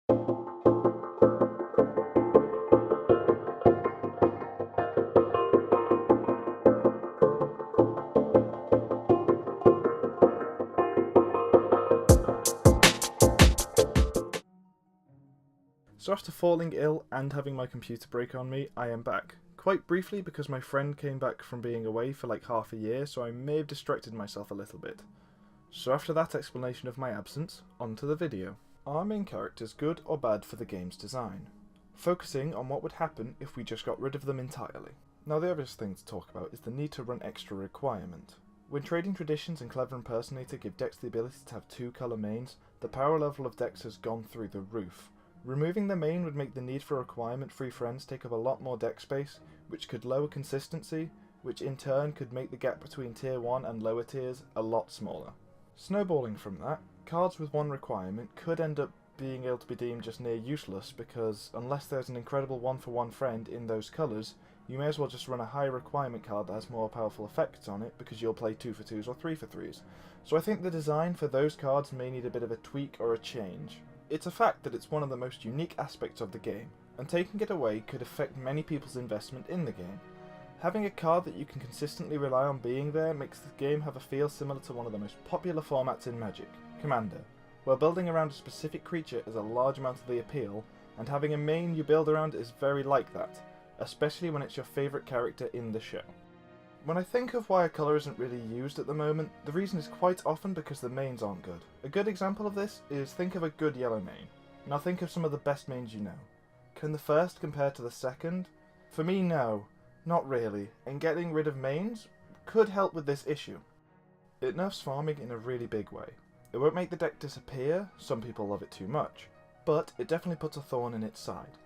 So after falling ill and having my computer break on me, I am back. Quite briefly because my friend came back from being away for like half a year, so I may have distracted myself a little bit. So after that explanation of my absence, on to the video. Are main characters good or bad for the game's design? Focusing on what would happen if we just got rid of them entirely. Now the obvious thing to talk about is the need to run extra requirement. When Trading Traditions and Clever Impersonator give decks the ability to have 2 colour mains, the power level of decks has gone through the roof. Removing the main would make the need for requirement-free friends take up a lot more deck space, which could lower consistency, which in turn could make the gap between tier 1 and lower tiers a lot smaller. Snowballing from that, cards with 1 requirement could end up being able to be deemed just near useless because unless there's an incredible 1-for-1 friend in those colours, you may as well just run a high requirement card that has more powerful effects on it because you'll play 2-for-2s or 3-for-3s. So I think the design for those cards may need a bit of a tweak or a change. It's a fact that it's one of the most unique aspects of the game, and taking it away could affect many people's investment in the game. Having a card that you can consistently rely on being there makes the game have a feel similar to one of the most popular formats in Magic, Commander, where building around a specific creature is a large amount of the appeal, and having a main you build around is very like that, especially when it's your favourite character in the show. When I think of why a colour isn't really used at the moment, the reason is quite often because the mains aren't good. A good example of this is think of a good yellow main. Now think of some of the best mains you know. Can the first compare to the second? For me, no. Not really, and getting rid of mains could help with this issue. It nerfs farming in a really big way. It won't make the deck disappear, some people love it too much, but it definitely puts a thorn in its side.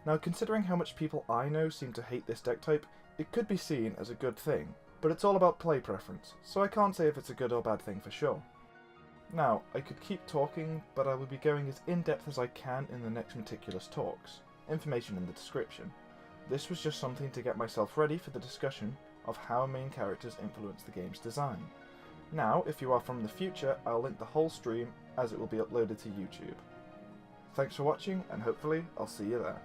Now considering how much people I know seem to hate this deck type, it could be seen as a good thing, but it's all about play preference, so I can't say if it's a good or bad thing for sure. Now, I could keep talking, but I will be going as in-depth as I can in the next meticulous talks. Information in the description. This was just something to get myself ready for the discussion of how main characters influence the game's design. Now, if you are from the future, I'll link the whole stream as it will be uploaded to YouTube. Thanks for watching, and hopefully I'll see you there.